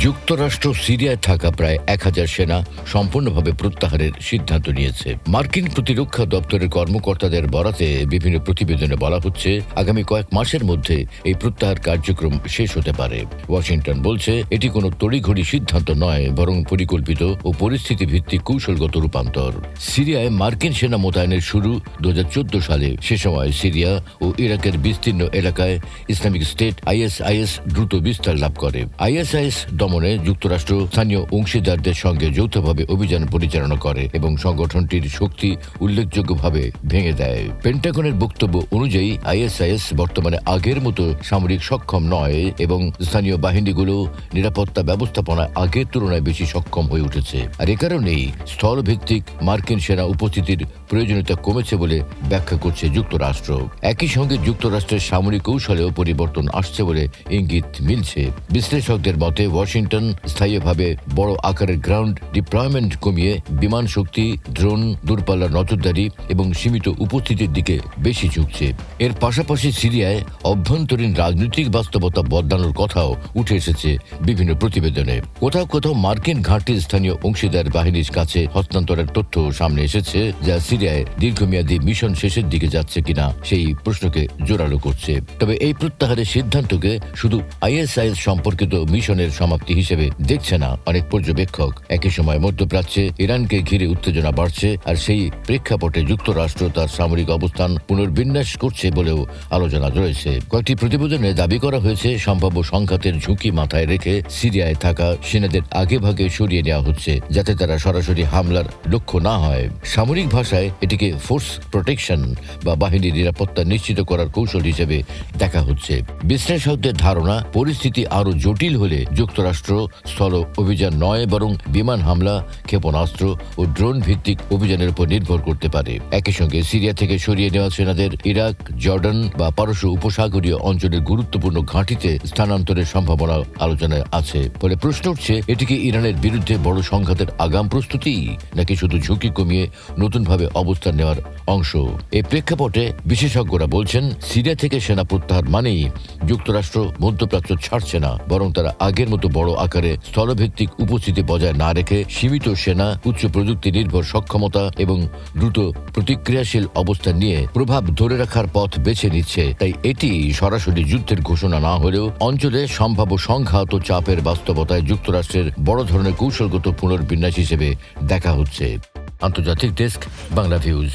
যুক্তরাষ্ট্র সিরিয়ায় থাকা প্রায় 1000 সেনা সম্পূর্ণভাবে প্রত্যাহারের সিদ্ধান্ত নিয়েছে। মার্কিন প্রতিরক্ষা দপ্তরের কর্মকর্তাদের বরাতে বিভিন্ন প্রতিবেদনে বলা হচ্ছে, আগামী কয়েক মাসের মধ্যে এই প্রত্যাহার কার্যক্রম শেষ হতে পারে। ওয়াশিংটন বলছে, এটি কোনো তড়িঘড়ি সিদ্ধান্ত নয়, বরং পরিকল্পিত ও পরিস্থিতি ভিত্তিক কৌশলগত রূপান্তর। সিরিয়ায় মার্কিন সেনা মোতায়েনের শুরু 2014 সালে। সে সময় সিরিয়া ও ইরাকের বিস্তীর্ণ এলাকায় ইসলামিক স্টেট আইএসআইএস দ্রুত বিস্তার লাভ করে। আইএসআইএস দমনে যুক্তরাষ্ট্র স্থানীয় অংশীদারদের সঙ্গে যৌথভাবে অভিযান পরিচালনা করে এবং সংগঠনটির শক্তি উল্লেখযোগ্যভাবে ভেঙে দেয়। পেন্টাগনের বক্তব্য অনুযায়ী আইএসআইএস বর্তমানে আগের মতো সামরিক সক্ষম নয় এবং স্থানীয় বাহিনীগুলো নিরাপত্তা ব্যবস্থাপনায় আগের তুলনায় বেশি সক্ষম হয়ে উঠেছে। আর এ কারণেই স্থলভিত্তিক মার্কিন সেনা উপস্থিতির প্রয়োজনীয়তা কমেছে বলে ব্যাখ্যা করছে যুক্তরাষ্ট্র। একই সঙ্গে যুক্তরাষ্ট্রের সামরিক কৌশলেও পরিবর্তন আসছে বলে ইঙ্গিত মিলছে। বিশ্লেষকদের মতে ওয়াশিংটন স্থায়ীভাবে বড় আকারের গ্রাউন্ড ডিপ্লয়মেন্ট কমিয়ে বিমান শক্তি, ড্রোন, দূরপাল্লার নজরদারি এবং সীমিত উপস্থিতির দিকে বেশি ঝুঁকছে। এর পাশাপাশি সিরিয়ায় অভ্যন্তরীণ রাজনৈতিক বাস্তবতা বদলানোর কথাও উঠে এসেছে বিভিন্ন প্রতিবেদনে। কোথাও কোথাও মার্কিন ঘাঁটির স্থানীয় অংশীদার বাহিনীর কাছে হস্তান্তরের তথ্য সামনে এসেছে, যা সিরিয়ায় দীর্ঘমেয়াদী মিশন শেষের দিকে যাচ্ছে কিনা সেই প্রশ্নকে জোরালো করছে। তবে এই প্রত্যাহারের সিদ্ধান্তকে শুধু আইএসআইএস সম্পর্কিত মিশনের সমাপ্তি হিসেবে দেখছে না অনেক পর্যবেক্ষক। একই সময় মধ্যপ্রাচ্যে ইরানকে ঘিরে উত্তেজনা বাড়ছে, আর সেই প্রেক্ষাপটে যুক্তরাষ্ট্র তার সামরিক অবস্থান পুনর্বিন্যাস করছে বলেও আলোচনা রয়েছে। কয়েকটি প্রতিবেদনে দাবি করা হয়েছে, সম্ভাব্য সংঘাতের ঝুঁকি মাথায় রেখে সিরিয়ায় থাকা সেনাদের আগেভাগে সরিয়ে নেওয়া হচ্ছে, যাতে তারা সরাসরি হামলার লক্ষ্য না হয়। সামরিক ভাষায় এটিকে ফোর্স প্রোটেকশন বা বাহিনীর নিরাপত্তা নিশ্চিত করার কৌশল হিসেবে দেখা হচ্ছে। বিশ্লেষকদের ধারণা, পরিস্থিতি আরো জটিল হলে যুক্তরাষ্ট্র স্থল অভিযান নয়, বরং বিমান হামলা, ক্ষেপণাস্ত্র ও ড্রোন ভিত্তিক অভিযানের উপর নির্ভর করতে পারে। একই সঙ্গে সিরিয়া থেকে সরিয়ে নেওয়া সেনাদের ইরাক, জর্ডান বা পারস্য উপসাগরীয় অঞ্চলের গুরুত্বপূর্ণ ঘাঁটিতে স্থানান্তরের সম্ভাবনা আলোচনায় আছে। ফলে প্রশ্ন উঠছে, এটি কি ইরানের বিরুদ্ধে বড় সংঘাতের আগাম প্রস্তুতি, নাকি শুধু ঝুঁকি কমিয়ে নতুনভাবে অবস্থান নেওয়ার অংশ? এই প্রেক্ষাপটে বিশেষজ্ঞরা বলছেন, সিরিয়া থেকে সেনা প্রত্যাহার মানেই যুক্তরাষ্ট্র মধ্যপ্রাচ্য ছাড়ছে না, বরং তারা আগের মতো বড় আকারে স্থলভিত্তিক উপস্থিতি বজায় না রেখে সীমিত সেনা, উচ্চ প্রযুক্তি নির্ভর সক্ষমতা এবং দ্রুত প্রতিক্রিয়াশীল অবস্থান নিয়ে প্রভাব ধরে রাখার পথ বেছে নিচ্ছে। তাই এটি সরাসরি যুদ্ধের ঘোষণা না হলেও অঞ্চলে সম্ভাব্য সংঘাত ও চাপের বাস্তবতায় যুক্তরাষ্ট্রের বড় ধরনের কৌশলগত পুনর্বিন্যাস হিসেবে দেখা হচ্ছে। আন্তর্জাতিক ডেস্ক, বাংলা ভিউজ।